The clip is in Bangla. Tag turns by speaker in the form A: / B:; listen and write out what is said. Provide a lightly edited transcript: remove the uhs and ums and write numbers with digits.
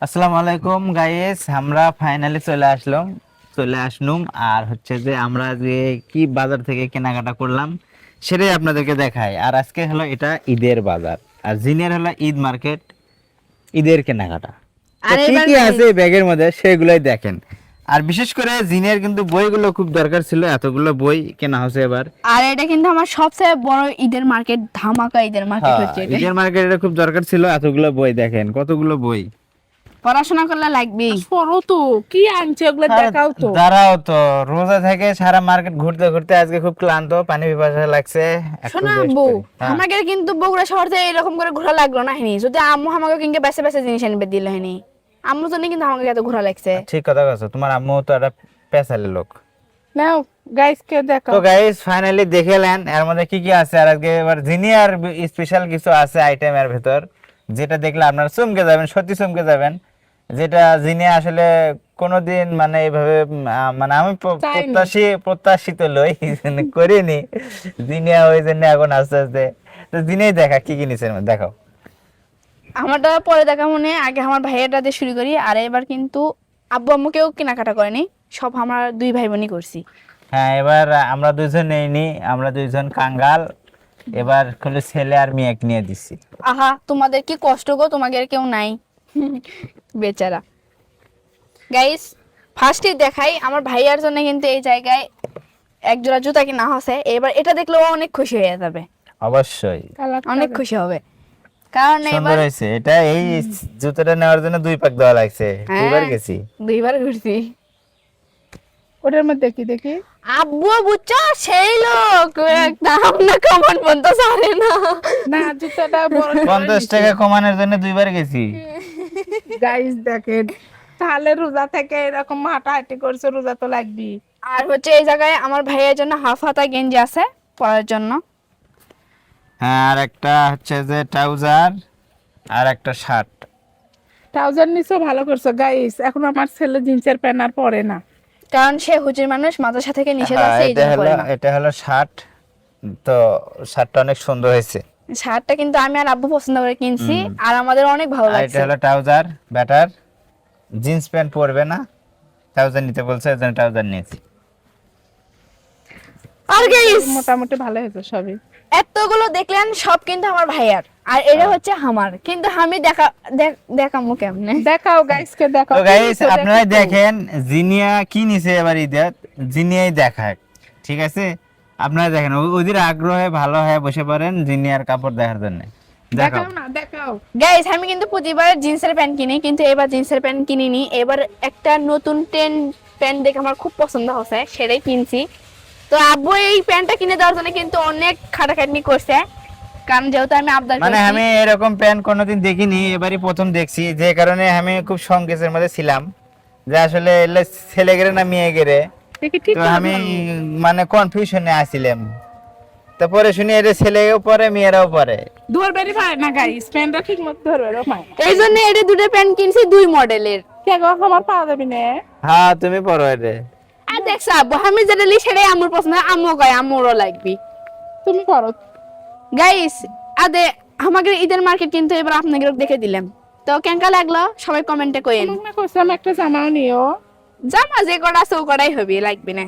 A: আসসালামু আলাইকুম গাইস, আমরা ফাইনালি চলে আসলাম। আর হচ্ছে যে আমরা যে কি বাজার থেকে কেনাকাটা করলাম সেটাই আপনাদেরকে দেখাই। আর আজকে হলো এটা ঈদের বাজার, আর জিনের হলো ঈদ মার্কেট, ঈদের কেনাকাটা। তো
B: আর
A: কি
B: এবার
A: কি আছে এই ব্যাগের মধ্যে সেগুলোই দেখেন। আর বিশেষ করে জিনের কিন্তু বইগুলো খুব দরকার ছিল, এতগুলো বই কেনা হয়েছে এবার।
B: আর এটা কিন্তু আমার সবচেয়ে বড় ঈদের মার্কেট, ধামাকা ঈদের মার্কেট
A: হ্যাঁ,
B: হচ্ছে এটা।
A: ঈদের মার্কেট এটা খুব দরকার ছিল, এতগুলো বই দেখেন, কতগুলো বই।
B: পড়াশোনা করলে লাগবেই।
C: সরো তো কি আনছে ওগুলো দেখাও তো।
A: দাঁড়াও তো, রোজা থেকে সারা মার্কেট ঘুরতে ঘুরতে আজকে খুব ক্লান্ত, পানি পিপাসা লাগছে, একটু
B: শোনা
A: rest
B: বউ,
A: করি। হ্যাঁ।
B: আমাকে কিন্তু বগুড়া শহর থেকে এরকম করে ঘোরা লাগলো না হিনি। যদি আম্মু আমাকে কিনকে বেছে বেছে জিনিস এনে দিল হিনি, আম্মু জন্য কিন্তু আমাকে এত ঘোরা লাগছে।
A: ঠিক কথা বলছো, তোমার আম্মু তো একটা পেশালি লোক।
C: নাও গাইস কে দেখাও।
A: তো গাইস ফাইনালি দেখে নেন এর মধ্যে কি কি আছে। আর আজকে এবার জিনিয়ার স্পেশাল কিছু আছে আইটেমের ভেতর, যেটা দেখলে আপনারা চমকে যাবেন, সত্যি চমকে যাবেন। যেটা জিনিয়া আসলে কোনোদিন মানে এইভাবে মানে আমি প্রত্যাশিত লই করিনি। জিনিয়া ওই জন্য এখন আস্তে আস্তে তো জিনিয়াই দেখা কি কি নিছে দেখাও।
B: আমারটা পরে দেখা মনে, আগে আমার ভাইয়াটা দিয়ে শুরু করি। আর এবার কিন্তু আব্বু আম্মু কেউ কেনাকাটা করেনি, সব আমার দুই ভাই বোনই করছি।
A: হ্যাঁ, এবার আমরা দুইজন নেইনি, আমরা দুইজন কাঙ্গাল। এবার খালি ছেলে আর মেয়েকে নিয়ে দিছি।
B: আহা, তোমাদের কি কষ্ট গো, তোমাদের কেউ নাই বেচারা। গাইস ফার্স্টে দেখাই আমার ভাইয়ার জন্য কিন্তু এই জায়গায় এক জোড়া জুতা কিনা হচ্ছে। এবার এটা দেখলে ও অনেক খুশি হয়ে যাবে,
A: অবশ্যই
B: অনেক খুশি হবে। কারণ
A: সুন্দর
B: এবার
A: হয়েছে এটা। এই জুতোটা নেওয়ার জন্য 2 পাক দেওয়া লাগছে,
B: হ্যাঁ,
A: দুইবার গেছি।
B: দুইবার ঘুরছি।
C: ওটার মধ্যে কি দেখি?
B: আব্বু বুঝছো সেই লোক দাম না কমান বন্ধ সারে না।
C: না জুতাটা বড়
A: 50 টাকা কমানোর জন্য 2বার গেছি।
C: গাইস দেখেন, তাহলে রোজা থেকে এরকম হাঁটাহাঁটি করছে, রোজা তো লাগবেই।
B: আর হচ্ছে এই জায়গায় আমার ভাইয়ের জন্য হাফ হাতা গেঞ্জি আছে পরার জন্য।
A: হ্যাঁ, আর একটা হচ্ছে যে ট্রাউজার আর একটা শার্ট।
C: ট্রাউজার নিছো ভালো করছো গাইস। এখন আমার ছেলে জিন্সের প্যান্ট আর পরে না।
B: কারণ সে হুজুর মানুষ, মাদ্রাসা থেকে নিষেধ
A: হ্যাঁ,
B: আছে, এই
A: এটা
B: জন্য
A: হলো
B: পরে না।
A: এটা হলো শার্ট। তো শার্টটা অনেক সুন্দর হয়েছে।
B: শার্টটা কিন্তু আমি আর আব্বু পছন্দ করে কিনছি, আর আমাদের অনেক ভালো
A: আর এটা
B: লাগছে।
A: হলো ট্রাউজার ব্যাটার। জিন্স প্যান্ট পরবে না, ট্রাউজার নিতে বলছে, এর জন্য ট্রাউজার নিয়েছি।
B: আর গাইস
C: মোটামুটি ভালো হয়েছে সবই।
B: এতগুলো দেখলেন, সব কিন্তু আমার ভাইয়ার, আর এটা হচ্ছে আমার। কিন্তু আমি দেখামু কেমনে?
C: দেখাও গাইস কে দেখাও।
A: তো
C: কি
A: গাইস
C: নিছো
A: আপনারা
C: দেখো তো।
A: দেখেন জিনিয়া কি নিছে এবার ঈদের, জিনিয়াই দেখায়। ঠিক আছে, আপনারা দেখেন ওদের আগ্রহে ভালো হয়ে বসে পড়েন জিনিয়ার কাপড় দেখার জন্য। দেখাও।
C: দেখাও না দেখাও।
B: গাইস আমি কিন্তু প্রতিবার জিন্সের প্যান্ট কিনি, কিন্তু এবার জিন্সের প্যান্ট কিনিনি। এবার একটা নতুন প্যান্ট দেখে আমার খুব পছন্দ হয়েছে, সেটাই কিনছি। তো আব্বু এই প্যান্টটা কিনে দেওয়ার জন্য কিন্তু অনেক খাটাখাটনি করছে, কারণ যেহেতু আমি আবদার
A: মানে
B: করছি।
A: আমি এরকম প্যান্ট কোনোদিন দেখিনি, এবারই প্রথম দেখছি। যে কারণে আমি খুব সংকোচের মধ্যে ছিলাম যে আসলে এলে ছেলে গেরে না মেয়ে গেরে।
C: দেখি ঠিক
A: তো
C: করে
A: আমি
C: ধরো।
A: মানে কনফিউশনে আসছিলাম। তারপরে শুনি এটা ছেলেও পরে মেয়েরাও পরে।
C: ধরবেরই পারে না গাইস, প্যান্টটা ঠিক মতো ধরবে রে মাই।
B: এই জন্য এটা দুটো প্যান্ট কিনছি, দুই মডেলের।
C: কে গো আমার পাওয়া যাবে না?
A: হ্যাঁ, তুমি পরো এটা।
B: আর দেখছো আব্বু, আমি যেটা লি সেটাই আমার পছন্দ, আম্মু কয় আম্মুরও লাগবে।
C: তুমি করো।
B: গাইস আদে আমাদের ঈদের মার্কেট কিন্তু এবার আপনাদের দেখে দিলাম। তো কেঙ্কা লাগলো সবাই কমেন্টে কইেন।
C: তোমাকে কইছিলাম একটা জামাও নিও।
B: জামা যে কটা আছে ও কটাই হবে, লাগবে না।